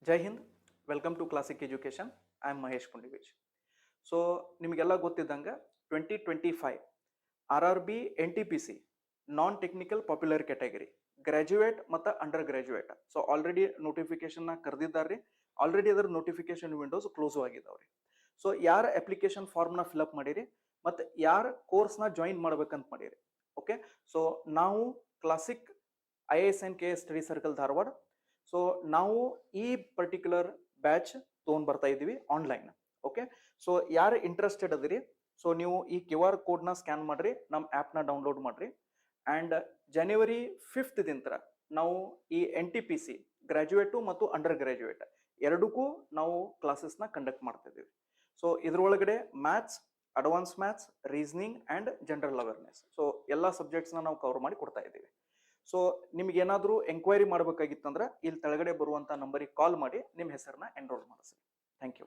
Jai Hind, welcome to classic education. I am Mahesh Kundiviz. So ನಿಮಗೆಲ್ಲ ಗೊತ್ತಿದ್ದಂಗೆ 2025 RRB NTPC non technical popular category graduate ಮತ್ತು undergraduate. So already notification ಕರೆದಿದ್ದಾರೆ. Already ಅದರ notification windows close ಆಗಿದ್ದಾವ್ರಿ. So ಯಾರ application ಫಾರ್ಮ್ನ fill up ಮಾಡಿರಿ ಮತ್ತು ಯಾರ ಕೋರ್ಸ್ನ ಜಾಯಿನ್ ಮಾಡ್ಬೇಕಂತ ಮಾಡಿರಿ. ಓಕೆ, ಸೊ ನಾವು classic IAS and KS study circle Dharwad. So ನಾವು ಈ ಪರ್ಟಿಕ್ಯುಲರ್ ಬ್ಯಾಚ್ ತೊಗೊಂಡ್ ಬರ್ತಾ ಇದೀವಿ ಆನ್ಲೈನ್. ಓಕೆ, ಸೊ ಯಾರು ಇಂಟ್ರೆಸ್ಟೆಡ್ ಅದಿರಿ, ಸೊ ನೀವು ಈ QR ಕೋಡ್ನ ಸ್ಕ್ಯಾನ್ ಮಾಡ್ರಿ, ನಮ್ಮ ಆ್ಯಪ್ನ ಡೌನ್ಲೋಡ್ ಮಾಡ್ರಿ. ಆ್ಯಂಡ್ January 5th ದಿಂತ್ರ ನಾವು ಈ NTPC ಗ್ರಾಜ್ಯುಯೇಟು ಮತ್ತು ಅಂಡರ್ ಗ್ರಾಜ್ಯುಯೇಟ್ ಎರಡಕ್ಕೂ ನಾವು ಕ್ಲಾಸಸ್ನ ಕಂಡಕ್ಟ್ ಮಾಡ್ತಾ ಇದ್ದೀವಿ. ಸೊ ಇದ್ರೊಳಗಡೆ maths, advance maths, reasoning and general awareness, so ಎಲ್ಲ ಸಬ್ಜೆಕ್ಟ್ಸ್ನ ನಾವು ಕವರ್ ಮಾಡಿ ಕೊಡ್ತಾ ಇದ್ದೀವಿ. ಸೊ ನಿಮ್ಗೆ ಏನಾದರೂ ಎಂಕ್ವೈರಿ ಮಾಡಬೇಕಾಗಿತ್ತಂದ್ರೆ ಇಲ್ಲಿ ತೆಳಗಡೆ ಬರುವಂಥ ನಂಬರಿಗೆ ಕಾಲ್ ಮಾಡಿ ನಿಮ್ಮ ಹೆಸರನ್ನ ಎನ್ರೋಲ್ ಮಾಡಿಸಿ. Thank you.